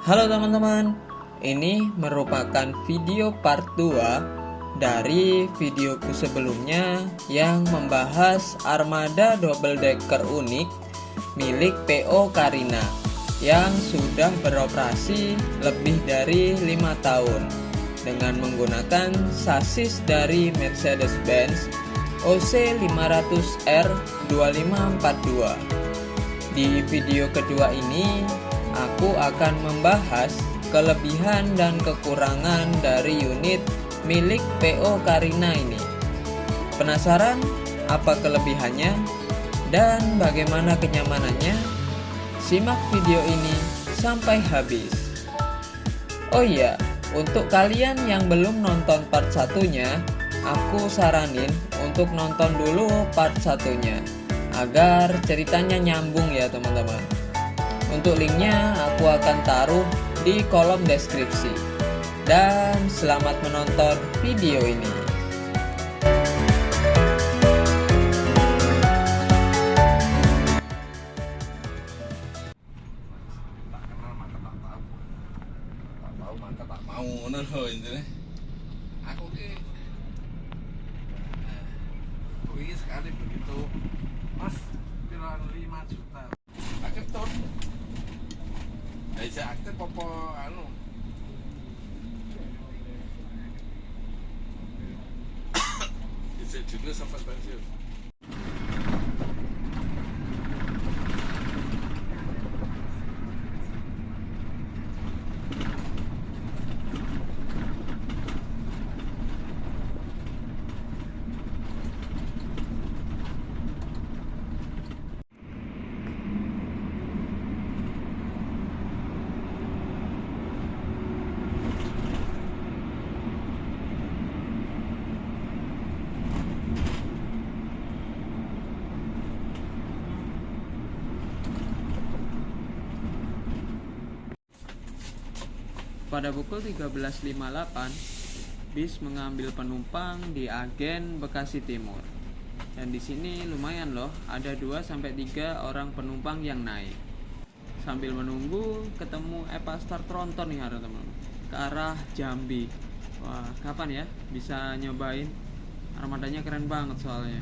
Halo teman-teman, ini merupakan video part 2 dari videoku sebelumnya yang membahas armada double decker unik milik PO Carina yang sudah beroperasi lebih dari 5 tahun dengan menggunakan sasis dari Mercedes-Benz OC500R 2542. Di video kedua ini aku akan membahas kelebihan dan kekurangan dari unit milik PO Carina ini. Penasaran apa kelebihannya dan bagaimana kenyamanannya? Simak video ini sampai habis. Oh iya, untuk kalian yang belum nonton part satunya, aku saranin untuk nonton dulu part satunya agar ceritanya nyambung ya teman-teman. Untuk linknya aku akan taruh di kolom deskripsi. Dan selamat menonton video ini. Tak kenal maka tak tahu. Tak tahu maka tak mau, ngono lho intine. Aku iki sekali begitu. Mas, kira 5 juta. Tak ketut. Ya isa aktif apa anu? Isa dulu sampai pensiun. Pada pukul 13.58, bis mengambil penumpang di Agen Bekasi Timur. Dan di sini lumayan loh, ada 2-3 orang penumpang yang naik. Sambil menunggu ketemu Epastar Tronton nih teman-teman, ke arah Jambi. Wah, kapan ya bisa nyobain? Armadanya keren banget soalnya.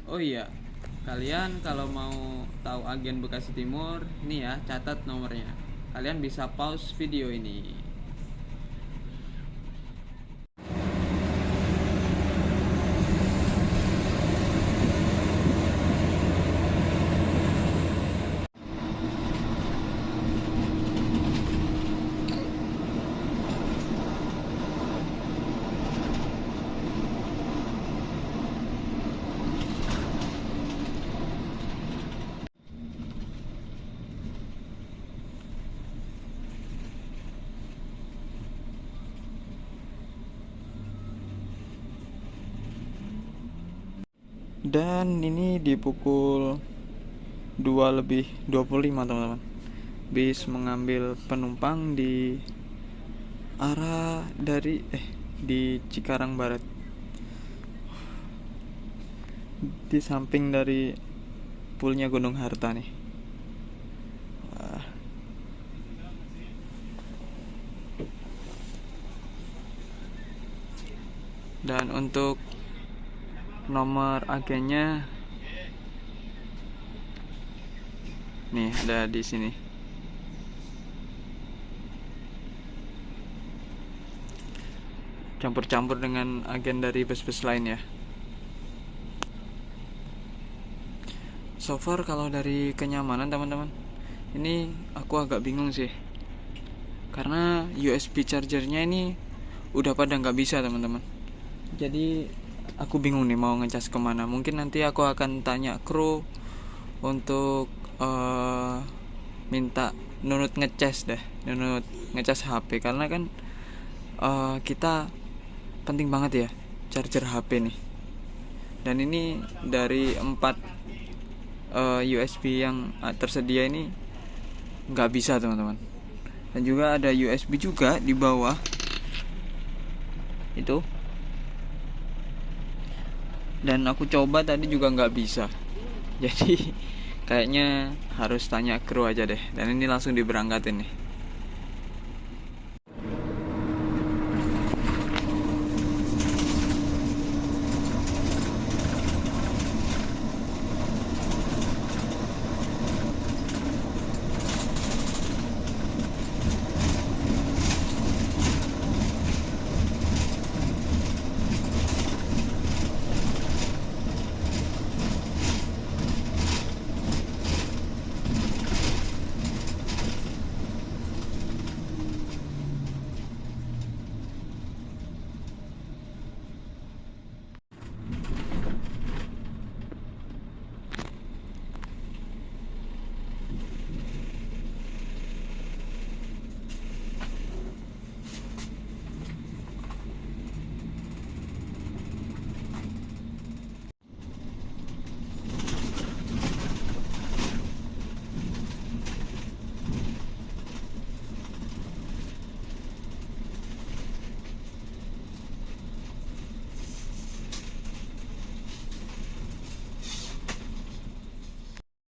Oh iya, kalian kalau mau tahu Agen Bekasi Timur, ini ya, catat nomornya. Kalian bisa pause video ini. Dan ini di pukul 2:25 teman-teman. Bis mengambil penumpang di arah di Cikarang Barat. Di samping dari poolnya Gunung Harta nih. Dan untuk nomor agennya nih ada di sini. Campur-campur dengan agen dari bus-bus lain ya. So far kalau dari kenyamanan teman-teman, ini aku agak bingung sih. Karena USB chargernya ini udah pada nggak bisa teman-teman. Jadi aku bingung nih mau ngecas kemana. Mungkin nanti aku akan tanya kru untuk minta nunut ngecas HP, karena kan kita penting banget ya charger HP nih. Dan ini dari 4 USB yang tersedia ini nggak bisa teman-teman. Dan juga ada USB juga di bawah itu. Dan aku coba tadi juga nggak bisa. Jadi kayaknya harus tanya kru aja deh. Dan ini langsung diberangkatin nih.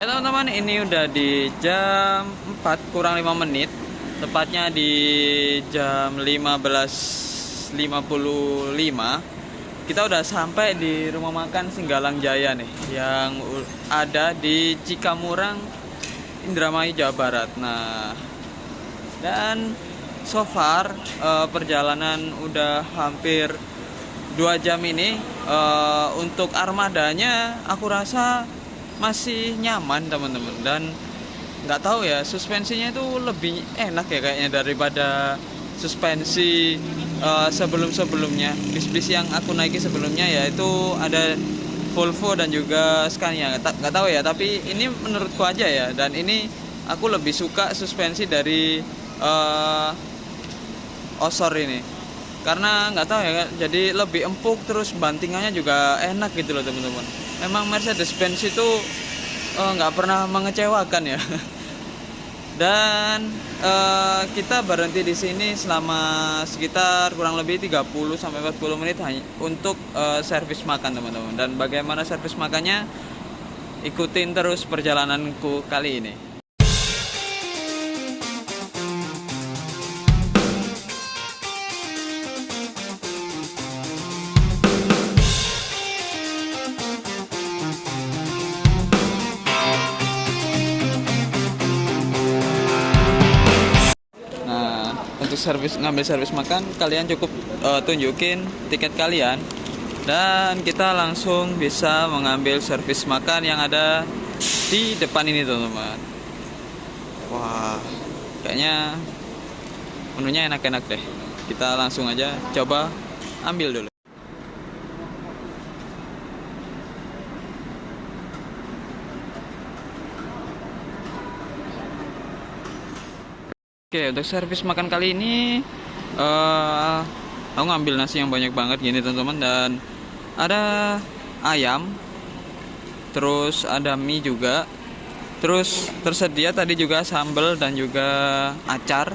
Ya teman-teman, ini udah di jam 4 kurang 5 menit. Tepatnya di jam 15.55. Kita udah sampai di rumah makan Singgalang Jaya nih, yang ada di Cikamurang, Indramayu, Jawa Barat. Nah, dan so far perjalanan udah hampir 2 jam ini. Untuk armadanya aku rasa masih nyaman teman-teman, dan nggak tahu ya, suspensinya itu lebih enak ya kayaknya daripada suspensi sebelum-sebelumnya. Bis-bis yang aku naiki sebelumnya yaitu ada Volvo dan juga Scania, nggak tahu ya, tapi ini menurutku aja ya, dan ini aku lebih suka suspensi dari Osor ini, karena nggak tahu ya, jadi lebih empuk, terus bantingannya juga enak gitu loh teman-teman. Memang Mercedes-Benz itu nggak pernah mengecewakan ya. Dan kita berhenti di sini selama sekitar kurang lebih 30-40 menit hanya untuk servis makan teman-teman. Dan bagaimana servis makannya, ikutin terus perjalananku kali ini. Untuk ngambil servis makan, kalian cukup tunjukin tiket kalian, dan kita langsung bisa mengambil servis makan yang ada di depan ini teman-teman. Wah, kayaknya menunya enak-enak deh. Kita langsung aja coba ambil dulu. Oke, untuk servis makan kali ini aku ngambil nasi yang banyak banget gini teman-teman, dan ada ayam, terus ada mie juga, terus tersedia tadi juga sambal dan juga acar,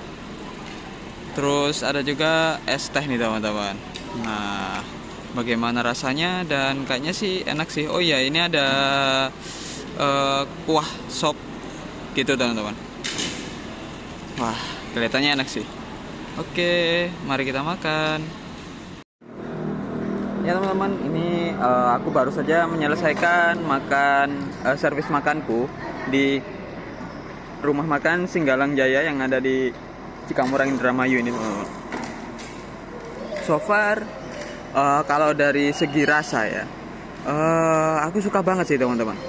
terus ada juga es teh nih teman-teman. Nah, bagaimana rasanya? Dan kayaknya sih enak sih. Oh iya, ini ada kuah sop gitu teman-teman. Wah, kelihatannya enak sih. Oke, mari kita makan. Ya teman-teman, ini aku baru saja menyelesaikan makan servis makanku di rumah makan Singgalang Jaya yang ada di Cikamurang, Indramayu ini teman-teman. So far, kalau dari segi rasa ya, aku suka banget sih teman-teman.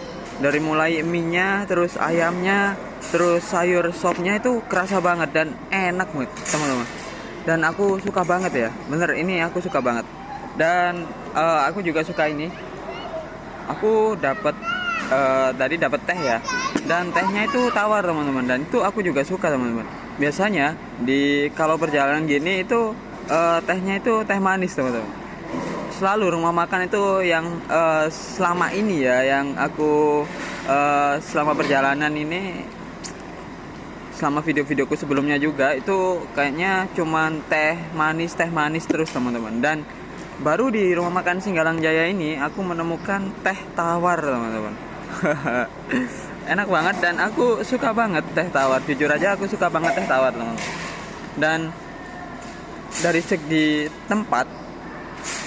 Dari mulai mie-nya, terus ayamnya, terus sayur sopnya itu kerasa banget dan enak banget teman-teman. Dan aku suka banget ya, bener, ini aku suka banget. Dan aku juga suka ini. Aku dapat tadi dapat teh ya, dan tehnya itu tawar teman-teman, dan itu aku juga suka teman-teman. Biasanya kalau perjalanan gini itu tehnya itu teh manis teman-teman. Selalu rumah makan itu yang selama ini ya, yang aku selama perjalanan ini, selama video-videoku sebelumnya juga, itu kayaknya cuman teh manis terus teman-teman. Dan baru di rumah makan Singgalang Jaya ini aku menemukan teh tawar teman-teman. enak banget dan aku suka banget teh tawar. Jujur aja aku suka banget teh tawar, teman. Dan dari segi tempat,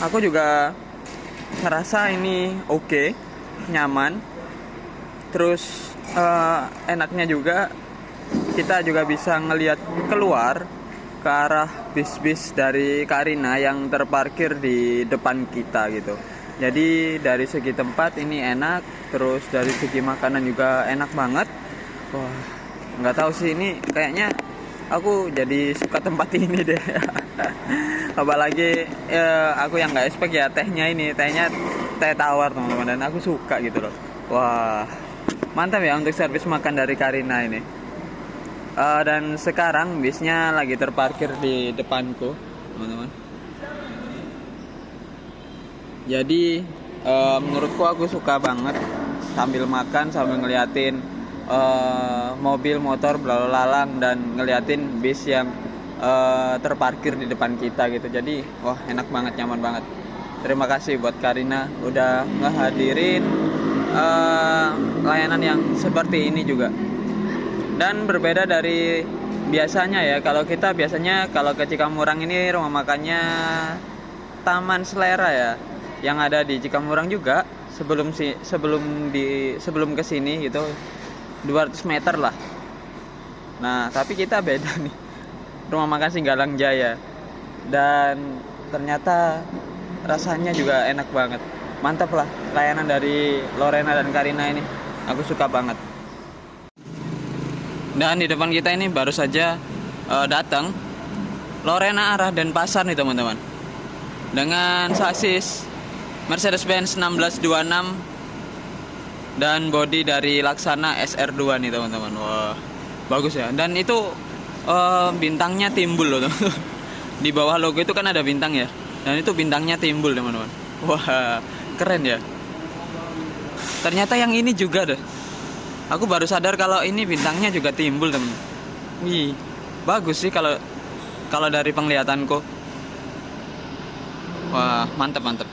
aku juga ngerasa ini oke, nyaman. Terus enaknya juga kita juga bisa ngelihat keluar ke arah bis-bis dari Karina yang terparkir di depan kita gitu. Jadi dari segi tempat ini enak, terus dari segi makanan juga enak banget. Wah, nggak tahu sih, ini kayaknya aku jadi suka tempat ini deh. Apalagi aku yang nggak expect ya, tehnya teh tawar teman-teman, dan aku suka gitu loh. Wah, mantap ya untuk servis makan dari Karina ini. Dan sekarang bisnya lagi terparkir di depanku, teman-teman. Jadi menurutku aku suka banget sambil makan, sambil ngeliatin mobil motor berlalu lalang dan ngeliatin bis yang terparkir di depan kita gitu. Jadi wah, enak banget, nyaman banget. Terima kasih buat Karina udah ngehadirin layanan yang seperti ini juga. Dan berbeda dari biasanya ya, kalau kita biasanya kalau ke Cikamurang ini rumah makannya Taman Selera ya, yang ada di Cikamurang juga sebelum ke sini gitu 200 meter lah. Nah, tapi kita beda nih. Rumah makan Singgalang Jaya. Dan ternyata rasanya juga enak banget. Mantap lah layanan dari Lorena dan Karina ini. Aku suka banget. Dan di depan kita ini baru saja datang Lorena arah Denpasar nih teman-teman, dengan sasis Mercedes-Benz 1626 dan bodi dari Laksana SR2 nih teman-teman. Wah, bagus ya. Dan itu bintangnya timbul loh teman-teman. Di bawah logo itu kan ada bintang ya, dan itu bintangnya timbul teman-teman. Wah, keren ya. Ternyata yang ini juga deh. Aku baru sadar kalau ini bintangnya juga timbul, temen. Wih, bagus sih kalau dari penglihatanku. Wah, mantap.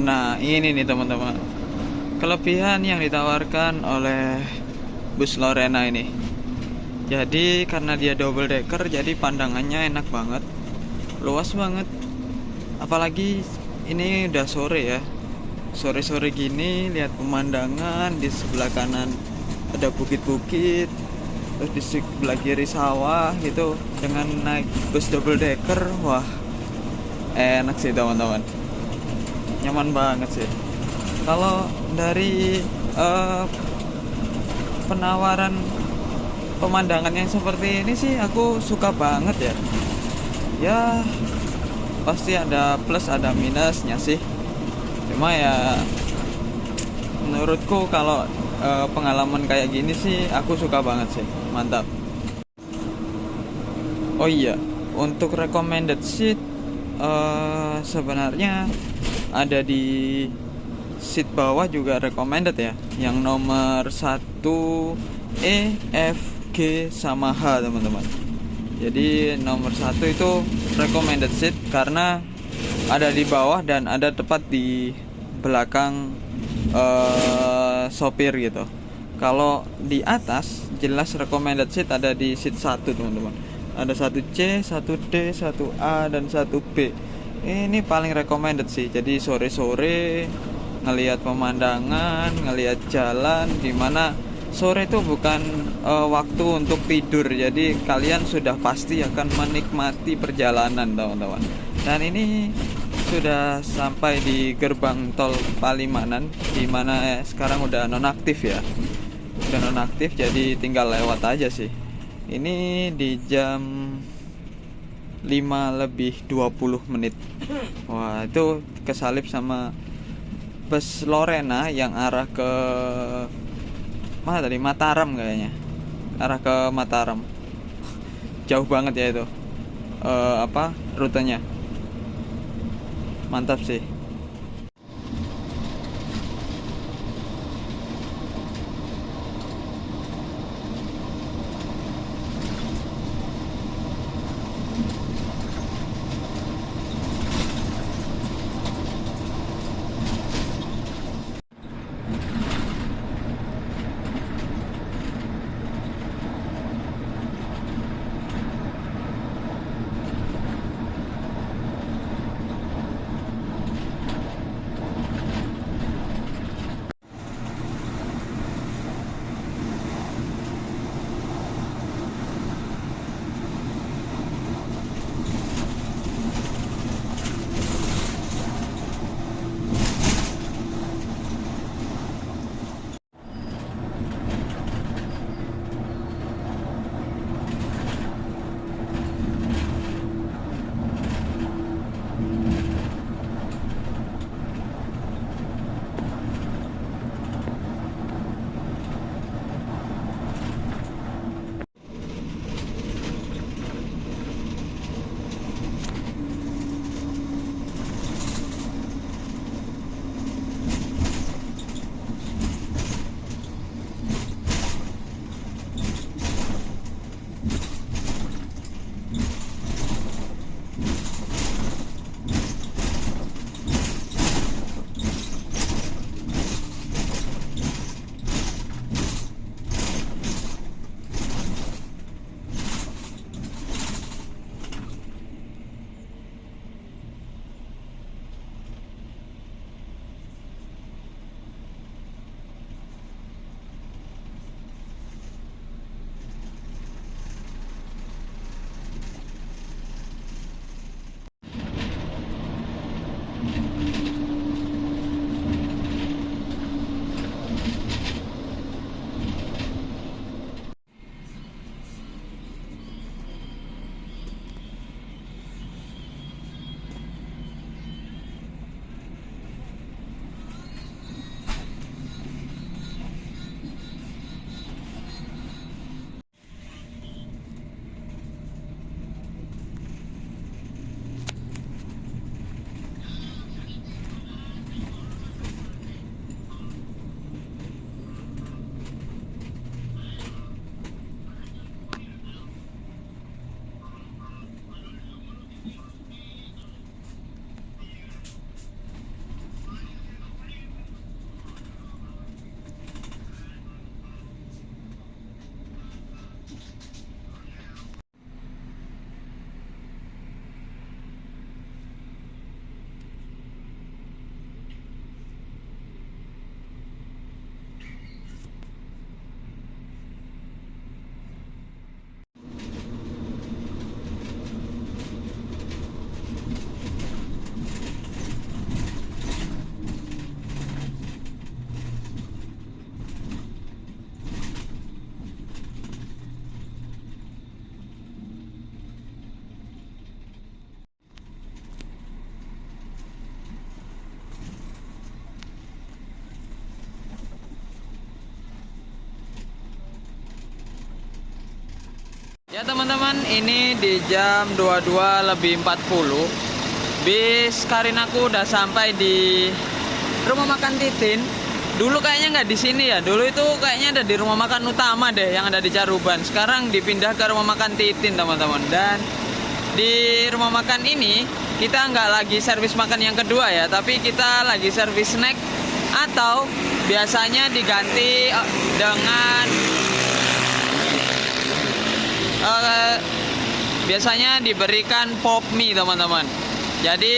Nah, ini nih teman-teman, kelebihan yang ditawarkan oleh bus Lorena ini. Jadi karena dia double decker, jadi pandangannya enak banget, luas banget. Apalagi ini udah sore ya, sore-sore gini, lihat pemandangan di sebelah kanan ada bukit-bukit, terus di sebelah kiri sawah gitu. Dengan naik bus double decker, wah enak sih teman-teman, nyaman banget sih. Kalau dari penawaran pemandangan yang seperti ini sih aku suka banget ya. Ya pasti ada plus ada minusnya sih. Cuma ya menurutku kalau pengalaman kayak gini sih aku suka banget sih. Mantap. Oh iya, untuk recommended seat sebenarnya ada di seat bawah juga recommended ya, yang nomor 1 E, F, G sama H teman-teman. Jadi nomor 1 itu recommended seat karena ada di bawah dan ada tepat di belakang sopir gitu. Kalau di atas jelas recommended seat ada di seat 1 teman-teman. Ada 1C, 1D, 1A dan 1B. Ini paling recommended sih. Jadi sore-sore ngelihat pemandangan, ngelihat jalan, dimana sore itu bukan waktu untuk tidur, jadi kalian sudah pasti akan menikmati perjalanan teman-teman. Dan ini sudah sampai di gerbang tol Palimanan, di mana sekarang udah nonaktif ya, udah nonaktif, jadi tinggal lewat aja sih. Ini di jam 5:20. Wah, itu kesalip sama bus Lorena yang arah ke mana tadi? Mataram kayaknya. Arah ke Mataram. Jauh banget ya itu. Rutenya. Mantap sih. Ya teman-teman, ini di jam 22:40 bis Karinaku udah sampai di rumah makan Titin. Dulu kayaknya nggak di sini ya. Dulu itu kayaknya ada di rumah makan utama deh yang ada di Caruban. Sekarang dipindah ke rumah makan Titin teman-teman. Dan di rumah makan ini kita nggak lagi servis makan yang kedua ya, tapi kita lagi servis snack atau biasanya diganti dengan biasanya diberikan pop mie teman-teman. Jadi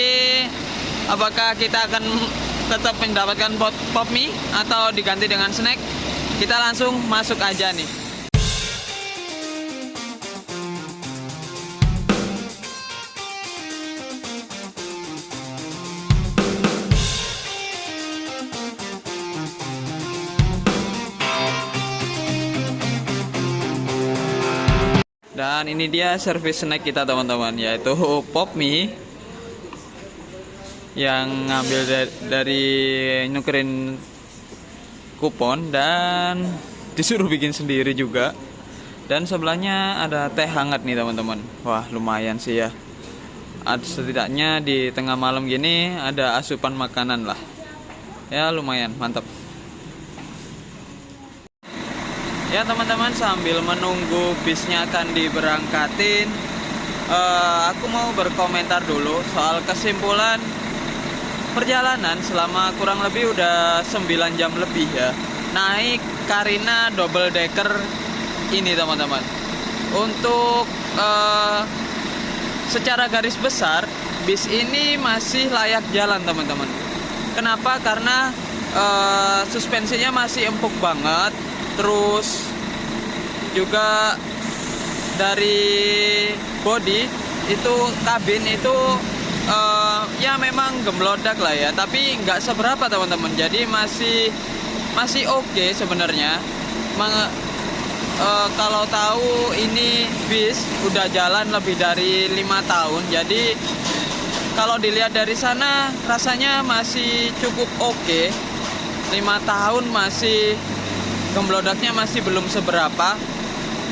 apakah kita akan tetap mendapatkan pop mie atau diganti dengan snack? kita langsung masuk aja nih. Dan ini dia service snack kita teman-teman, yaitu pop mie yang ngambil dari nukerin kupon dan disuruh bikin sendiri juga. Dan sebelahnya ada teh hangat nih teman-teman. Wah, lumayan sih ya. Setidaknya di tengah malam gini ada asupan makanan lah. Ya lumayan, mantap. Ya teman-teman, sambil menunggu bisnya akan diberangkatin, aku mau berkomentar dulu soal kesimpulan perjalanan selama kurang lebih udah 9 jam lebih ya, naik Carina double decker ini teman-teman. Untuk secara garis besar bis ini masih layak jalan teman-teman. Kenapa? Karena suspensinya masih empuk banget. Terus juga dari body itu, kabin itu ya memang gemlodak lah ya, tapi nggak seberapa teman-teman. Jadi masih oke sebenarnya. Kalau tahu ini bis udah jalan lebih dari 5 tahun, jadi kalau dilihat dari sana rasanya masih cukup oke. 5 tahun masih gemblodaknya masih belum seberapa,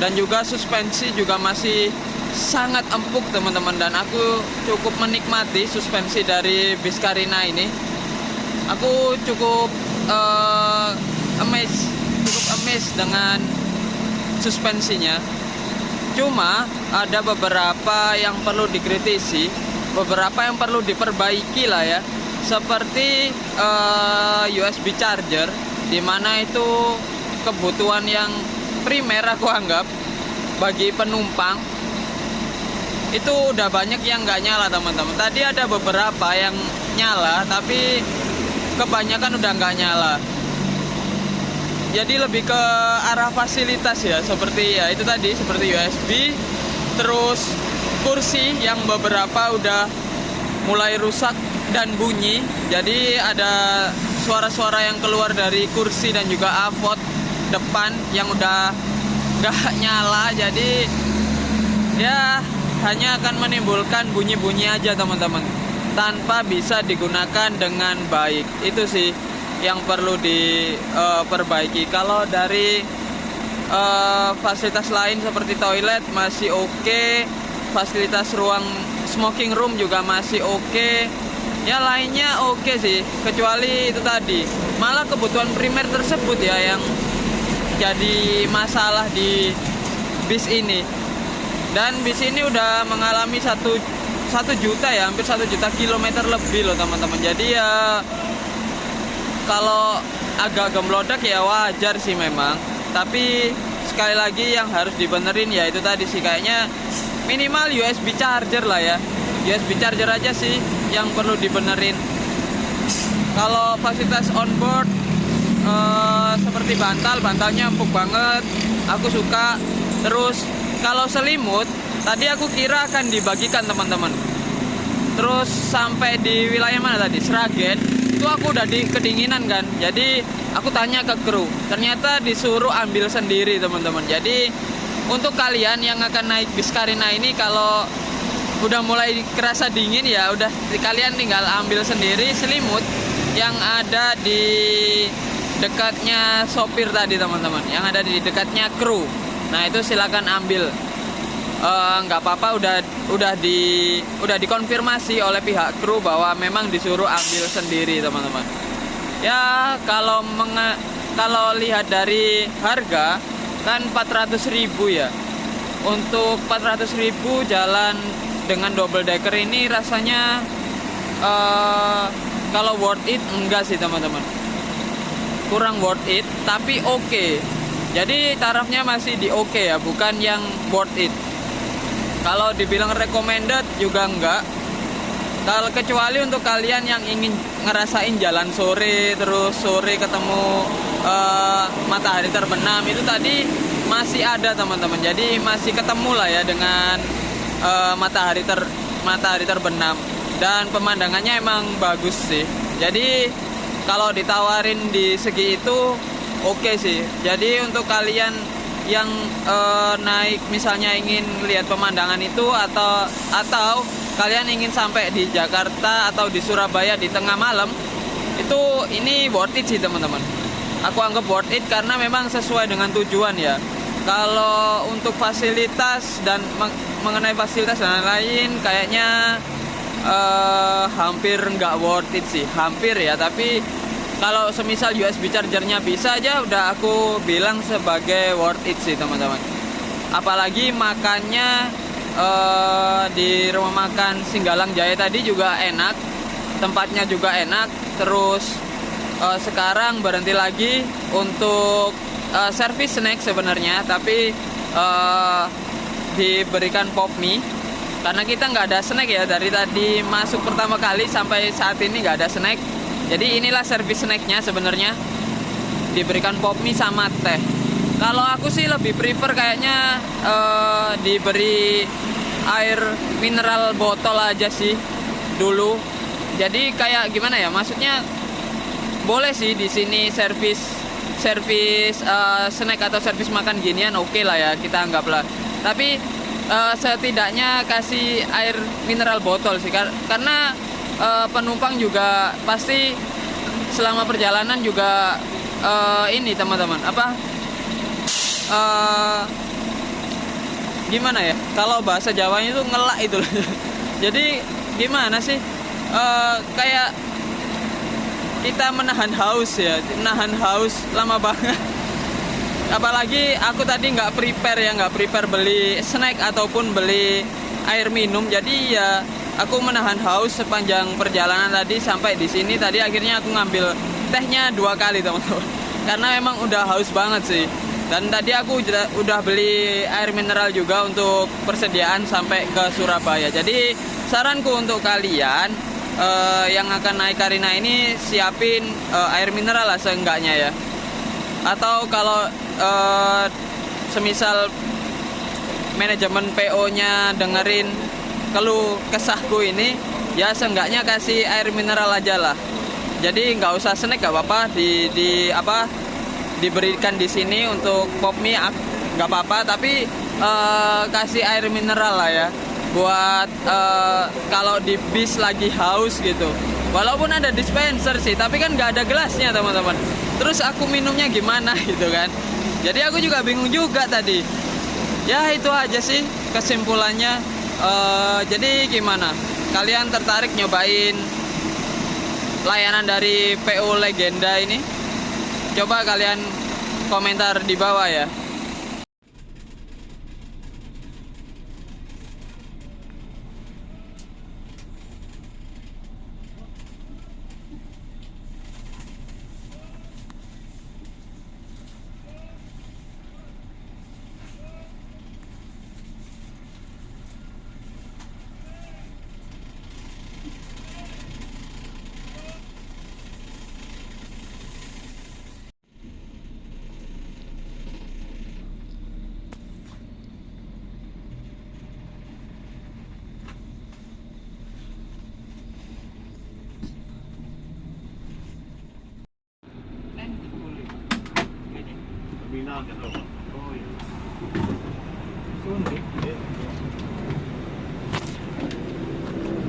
dan juga suspensi juga masih sangat empuk teman-teman. Dan aku cukup menikmati suspensi dari bis Carina ini. Aku cukup amazed dengan suspensinya. Cuma ada beberapa yang perlu dikritisi, beberapa yang perlu diperbaiki lah ya, seperti USB charger, dimana itu kebutuhan yang primer aku anggap bagi penumpang. Itu udah banyak yang nggak nyala teman-teman. Tadi ada beberapa yang nyala, tapi kebanyakan udah nggak nyala. Jadi lebih ke arah fasilitas ya, seperti ya itu tadi, seperti USB. Terus kursi yang beberapa udah mulai rusak dan bunyi. Jadi ada suara-suara yang keluar dari kursi dan juga avot depan yang udah gak nyala. Jadi ya hanya akan menimbulkan bunyi-bunyi aja teman-teman, tanpa bisa digunakan dengan baik. Itu sih yang perlu diperbaiki. Kalau dari fasilitas lain seperti toilet masih oke, fasilitas ruang smoking room juga masih oke. Ya lainnya oke sih, kecuali itu tadi, malah kebutuhan primer tersebut ya yang jadi masalah di bis ini. Dan bis ini udah mengalami 1 juta ya, hampir 1 juta kilometer lebih loh teman-teman. Jadi ya kalau agak gemblodak ya wajar sih memang, tapi sekali lagi yang harus dibenerin ya itu tadi sih, kayaknya minimal USB charger lah ya. USB charger aja sih yang perlu dibenerin. Kalau fasilitas onboard seperti bantalnya empuk banget, aku suka. Terus kalau selimut tadi aku kira akan dibagikan teman-teman. Terus sampai di wilayah mana tadi, Sragen, itu aku udah kedinginan kan. Jadi aku tanya ke kru, ternyata disuruh ambil sendiri teman-teman. Jadi untuk kalian yang akan naik bis Carina ini, kalau udah mulai kerasa dingin ya udah kalian tinggal ambil sendiri selimut yang ada di dekatnya sopir tadi teman-teman, yang ada di dekatnya kru. Nah itu silakan ambil. Nggak apa-apa, udah dikonfirmasi oleh pihak kru bahwa memang disuruh ambil sendiri teman-teman. Ya kalau lihat dari harga kan 400.000 ya. Untuk 400.000 jalan dengan double decker ini rasanya kalau worth it enggak sih teman-teman. Kurang worth it, tapi oke. Jadi tarafnya masih di oke ya, bukan yang worth it. Kalau dibilang recommended juga enggak. Kalau kecuali untuk kalian yang ingin ngerasain jalan sore, terus sore ketemu matahari terbenam itu tadi masih ada teman-teman. Jadi masih ketemu lah ya dengan matahari terbenam, dan pemandangannya emang bagus sih. Jadi kalau ditawarin di segi itu oke sih. Jadi untuk kalian yang naik misalnya ingin lihat pemandangan itu, atau kalian ingin sampai di Jakarta atau di Surabaya di tengah malam, itu ini worth it sih teman-teman. Aku anggap worth it karena memang sesuai dengan tujuan ya. Kalau untuk fasilitas dan mengenai fasilitas dan lain-lain kayaknya hampir nggak worth it sih, hampir ya. Tapi kalau semisal USB chargernya bisa aja, udah aku bilang sebagai worth it sih teman-teman. Apalagi makannya di rumah makan Singgalang Jaya tadi juga enak, tempatnya juga enak. Terus sekarang berhenti lagi untuk servis snack sebenarnya, tapi diberikan pop mie karena kita nggak ada snack ya, dari tadi masuk pertama kali sampai saat ini nggak ada snack. Jadi inilah servis snacknya sebenarnya, diberikan pop mie sama teh. Kalau aku sih lebih prefer kayaknya diberi air mineral botol aja sih dulu. Jadi kayak gimana ya, maksudnya boleh sih di sini servis snack atau servis makan ginian, oke lah ya kita anggaplah. Tapi setidaknya kasih air mineral botol sih, karena penumpang juga pasti selama perjalanan juga ini teman-teman gimana ya, kalau bahasa Jawanya itu ngelak itu. Jadi gimana sih, kayak kita menahan haus ya, menahan haus lama banget. Apalagi aku tadi nggak prepare beli snack ataupun beli air minum. Jadi ya aku menahan haus sepanjang perjalanan tadi sampai di sini. Tadi akhirnya aku ngambil tehnya 2 kali teman-teman, karena memang udah haus banget sih. Dan tadi aku udah beli air mineral juga untuk persediaan sampai ke Surabaya. Jadi saranku untuk kalian yang akan naik Carina ini, siapin air mineral lah seenggaknya ya. Atau kalau semisal manajemen PO-nya dengerin keluh kesahku ini, ya seenggaknya kasih air mineral aja lah. Jadi nggak usah snack, nggak apa-apa, diberikan di sini untuk pop mie nggak apa-apa, tapi kasih air mineral lah ya, buat kalau di bis lagi haus gitu. Walaupun ada dispenser sih, tapi kan nggak ada gelasnya teman-teman. Terus aku minumnya gimana gitu kan? Jadi aku juga bingung juga tadi. Ya itu aja sih kesimpulannya. Jadi gimana? Kalian tertarik nyobain layanan dari PO Legenda ini? Coba kalian komentar di bawah ya.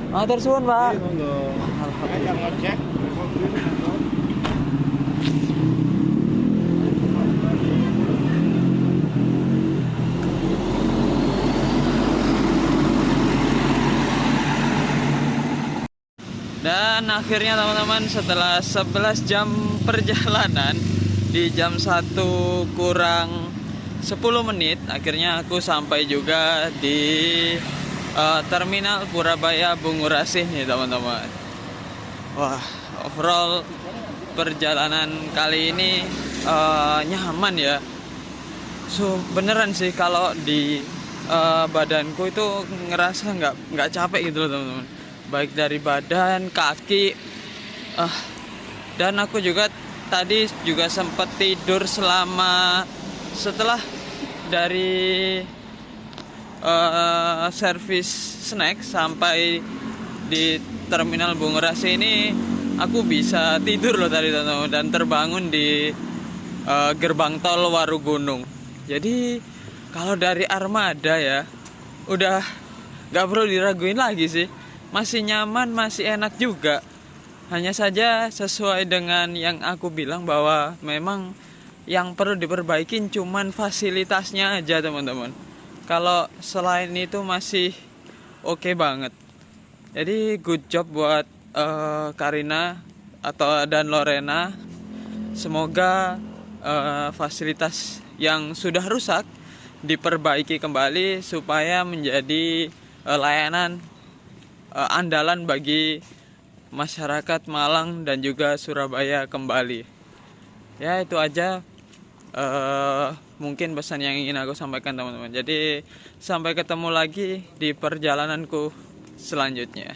Matur suwun, Pak. Dan akhirnya teman-teman, setelah 11 jam perjalanan, di jam 1 kurang 10 menit akhirnya aku sampai juga di Terminal Purabaya Bungurasih nih teman-teman. Wah, overall perjalanan kali ini nyaman ya. Beneran sih, kalau di badanku itu ngerasa nggak capek gitu loh teman-teman. Baik dari badan, kaki, dan aku juga tadi juga sempat tidur setelah dari servis snack sampai di terminal Bungurasi ini. Aku bisa tidur loh tadi teman-teman, dan terbangun di gerbang tol Warugunung. Jadi kalau dari armada ya udah gak perlu diraguin lagi sih, masih nyaman, masih enak juga. Hanya saja sesuai dengan yang aku bilang bahwa memang yang perlu diperbaikin cuman fasilitasnya aja teman-teman. Kalau selain itu masih oke banget. Jadi good job buat Karina dan Lorena. Semoga fasilitas yang sudah rusak diperbaiki kembali supaya menjadi layanan andalan bagi masyarakat Malang dan juga Surabaya kembali. Ya itu aja mungkin pesan yang ingin aku sampaikan teman-teman. Jadi sampai ketemu lagi di perjalananku selanjutnya.